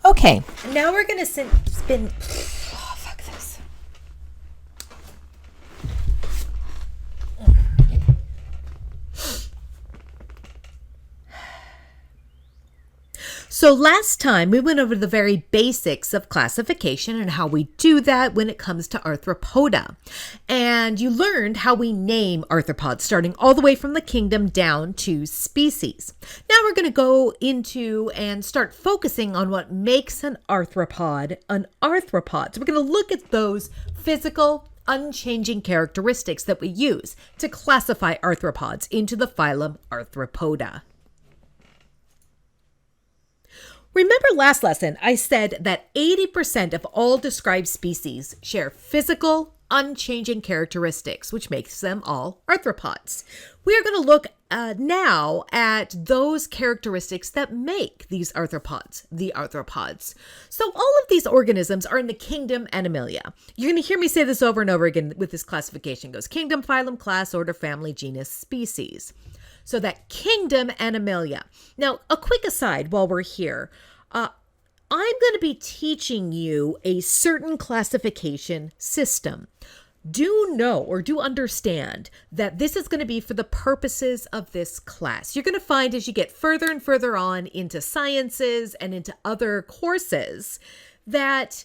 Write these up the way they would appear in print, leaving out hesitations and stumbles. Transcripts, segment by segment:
Okay, now we're going to spin. Oh, fuck this. So last time we went over the very basics of classification and how we do that when it comes to arthropoda. And you learned how we name arthropods, starting all the way from the kingdom down to species. Now we're going to go into and start focusing on what makes an arthropod an arthropod. So we're going to look at those physical, unchanging characteristics that we use to classify arthropods into the phylum Arthropoda. Remember last lesson, I said that 80% of all described species share physical, unchanging characteristics, which makes them all arthropods. We are going to look now at those characteristics that make these arthropods the arthropods. So all of these organisms are in the kingdom Animalia. You're going to hear me say this over and over again with this classification. It goes kingdom, phylum, class, order, family, genus, species. So that kingdom Animalia. Now, a quick aside while we're here. I'm going to be teaching you a certain classification system. Do know or do understand that this is going to be for the purposes of this class. You're going to find as you get further and further on into sciences and into other courses that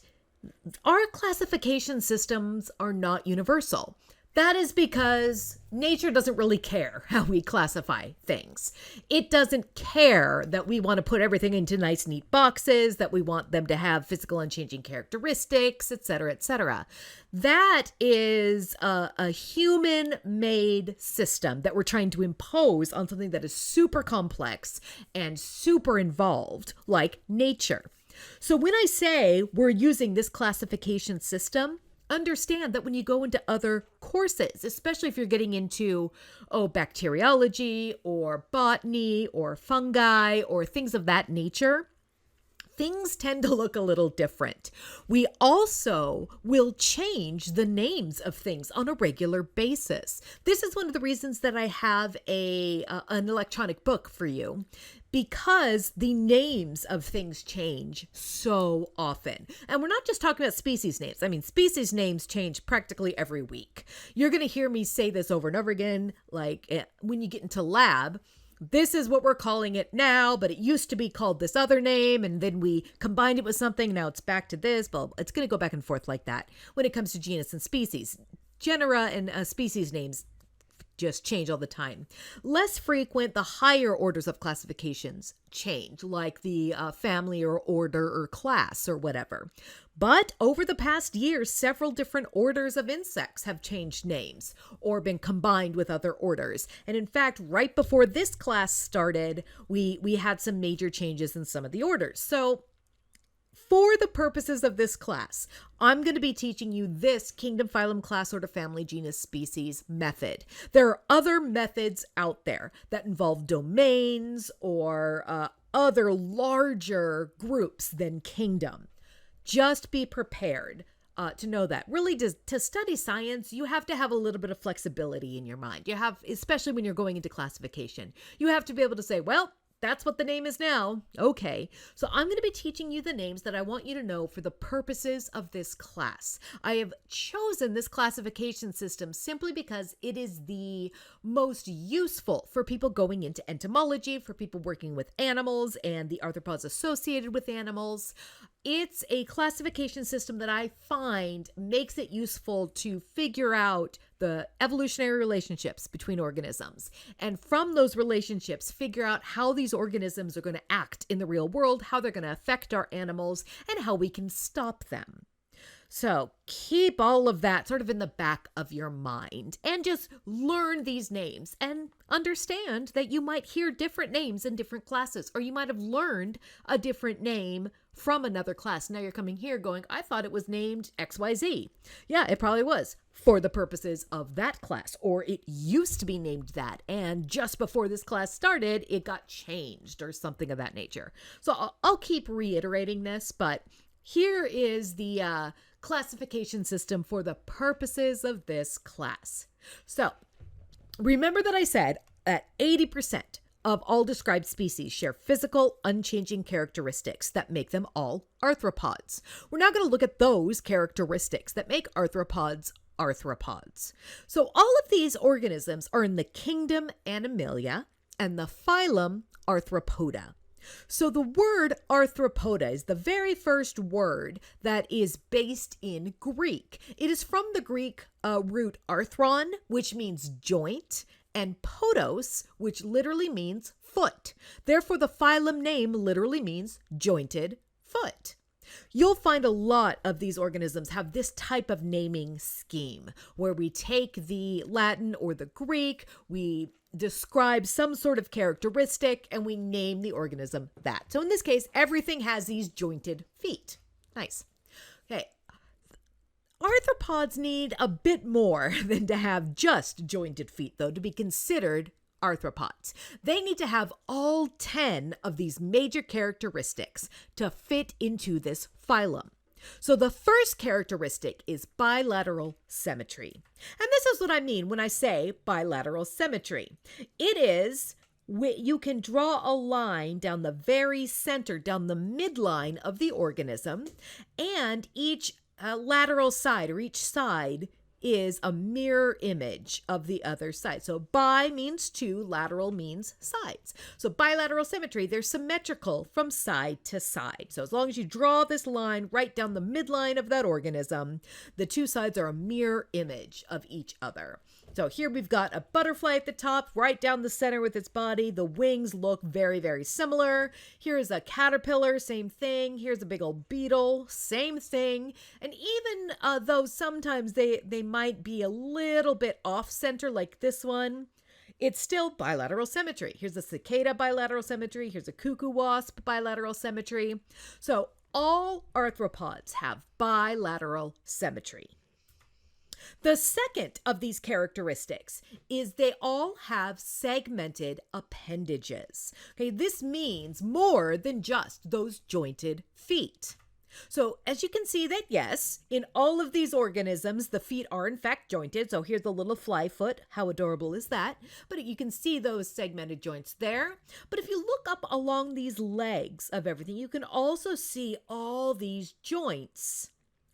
our classification systems are not universal. That is because nature doesn't really care how we classify things. It doesn't care that we want to put everything into nice, neat boxes, that we want them to have physical unchanging characteristics, etc., etc. That is a human-made system that we're trying to impose on something that is super complex and super involved, like nature. So when I say we're using this classification system, understand that when you go into other courses, especially if you're getting into, bacteriology or botany or fungi or things of that nature, things tend to look a little different. We also will change the names of things on a regular basis. This is one of the reasons that I have an electronic book for you, because the names of things change so often. And we're not just talking about species names. I mean, species names change practically every week. You're going to hear me say this over and over again, like when you get into lab. This is what we're calling it now, but it used to be called this other name, and then we combined it with something. Now it's back to this, but it's going to go back and forth like that when it comes to genus and species. Genera and species names just change all the time. Less frequent, the higher orders of classifications change, like the family or order or class or whatever. But over the past years, several different orders of insects have changed names or been combined with other orders. And in fact, right before this class started, we had some major changes in some of the orders. So for the purposes of this class, I'm going to be teaching you this kingdom, phylum, class, order, family, genus, species method. There are other methods out there that involve domains or other larger groups than kingdom. Just be prepared to know that. Really, to study science, you have to have a little bit of flexibility in your mind. You have, especially when you're going into classification, you have to be able to say, well, that's what the name is now. Okay. So I'm going to be teaching you the names that I want you to know for the purposes of this class. I have chosen this classification system simply because it is the most useful for people going into entomology, for people working with animals and the arthropods associated with animals. It's a classification system that I find makes it useful to figure out the evolutionary relationships between organisms. And from those relationships, figure out how these organisms are going to act in the real world, how they're going to affect our animals, and how we can stop them. So keep all of that sort of in the back of your mind and just learn these names and understand that you might hear different names in different classes, or you might have learned a different name from another class. Now you're coming here going, I thought it was named XYZ. Yeah, it probably was for the purposes of that class, or it used to be named that. And just before this class started, it got changed or something of that nature. So I'll keep reiterating this, but here is the classification system for the purposes of this class. So remember that I said that 80% of all described species share physical, unchanging characteristics that make them all arthropods. We're now going to look at those characteristics that make arthropods arthropods. So all of these organisms are in the kingdom Animalia and the phylum Arthropoda. So the word arthropoda is the very first word that is based in Greek. It is from the Greek root arthron, which means joint, and podos, which literally means foot. Therefore, the phylum name literally means jointed foot. You'll find a lot of these organisms have this type of naming scheme where we take the Latin or the Greek, we describe some sort of characteristic, and we name the organism that. So in this case, everything has these jointed feet. Nice. Okay. Arthropods need a bit more than to have just jointed feet, though, to be considered arthropods. They need to have all 10 of these major characteristics to fit into this phylum. So the first characteristic is bilateral symmetry. And this is what I mean when I say bilateral symmetry. It is you can draw a line down the very center, down the midline of the organism, and each lateral side or each side is a mirror image of the other side. So bi means two, lateral means sides. So bilateral symmetry, they're symmetrical from side to side. So as long as you draw this line right down the midline of that organism, the two sides are a mirror image of each other. So here we've got a butterfly at the top, right down the center with its body. The wings look very, very similar. Here's a caterpillar, same thing. Here's a big old beetle, same thing. And even though sometimes they might be a little bit off center like this one, it's still bilateral symmetry. Here's a cicada bilateral symmetry. Here's a cuckoo wasp bilateral symmetry. So all arthropods have bilateral symmetry. The second of these characteristics is they all have segmented appendages. Okay, this means more than just those jointed feet. So as you can see that, yes, in all of these organisms, the feet are in fact jointed. So here's the little fly foot. How adorable is that? But you can see those segmented joints there. But if you look up along these legs of everything, you can also see all these joints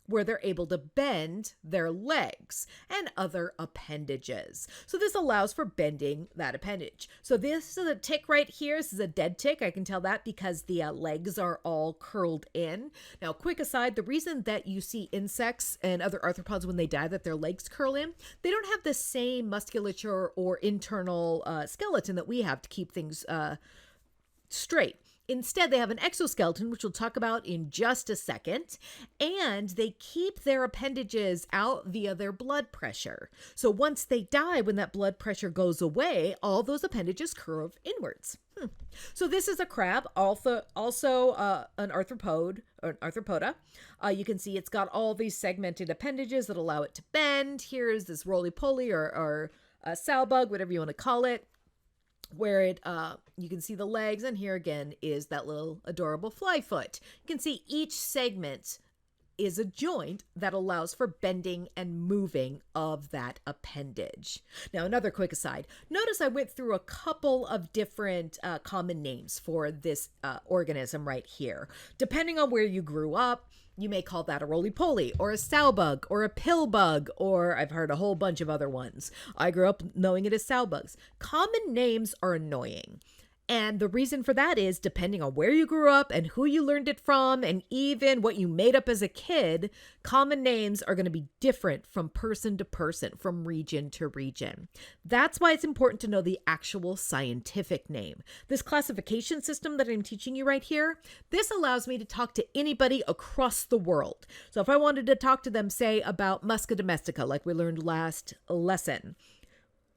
where they're able to bend their legs and other appendages. So this allows for bending that appendage. So this is a tick right here. This is a dead tick. I can tell that because the legs are all curled in. Now, quick aside, the reason that you see insects and other arthropods when they die that their legs curl in, they don't have the same musculature or internal skeleton that we have to keep things straight. Instead, they have an exoskeleton, which we'll talk about in just a second, and they keep their appendages out via their blood pressure. So once they die, when that blood pressure goes away, all those appendages curve inwards. So this is a crab, also an arthropod or an arthropoda. You can see it's got all these segmented appendages that allow it to bend. Here's this roly-poly or sow bug, whatever you want to call it, where it you can see the legs, and here again is that little adorable fly foot. You can see each segment is a joint that allows for bending and moving of that appendage. Now, another quick aside. Notice I went through a couple of different common names for this organism right here. Depending on where you grew up, you may call that a roly-poly or a sow bug or a pill bug, or I've heard a whole bunch of other ones. I grew up knowing it as sow bugs. Common names are annoying. And the reason for that is depending on where you grew up and who you learned it from and even what you made up as a kid, common names are going to be different from person to person, from region to region. That's why it's important to know the actual scientific name. This classification system that I'm teaching you right here, this allows me to talk to anybody across the world. So if I wanted to talk to them, say, about Musca domestica, like we learned last lesson,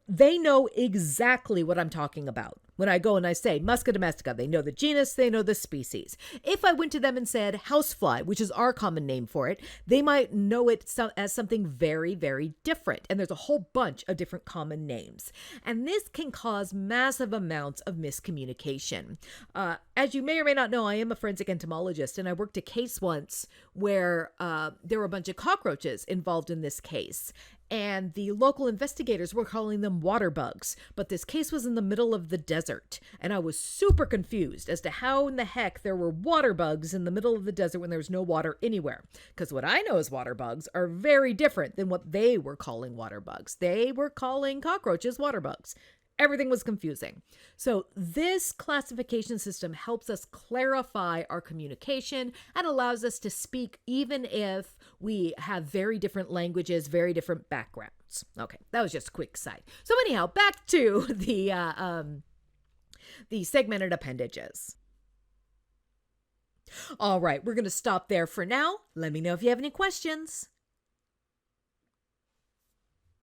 they know exactly what I'm talking about. When I go and I say Musca domestica, they know the genus, they know the species. If I went to them and said housefly, which is our common name for it, they might know it as something very, very different. And there's a whole bunch of different common names. And this can cause massive amounts of miscommunication. As you may or may not know, I am a forensic entomologist, and I worked a case once where there were a bunch of cockroaches involved in this case. And the local investigators were calling them water bugs. But this case was in the middle of the desert. desert, and I was super confused as to how in the heck there were water bugs in the middle of the desert when there was no water anywhere. Because what I know as water bugs are very different than what they were calling water bugs. They were calling cockroaches water bugs. Everything was confusing. So this classification system helps us clarify our communication and allows us to speak even if we have very different languages, very different backgrounds. Okay, that was just a quick side. So anyhow, back to the segmented appendages. All right, we're going to stop there for now. Let me know if you have any questions.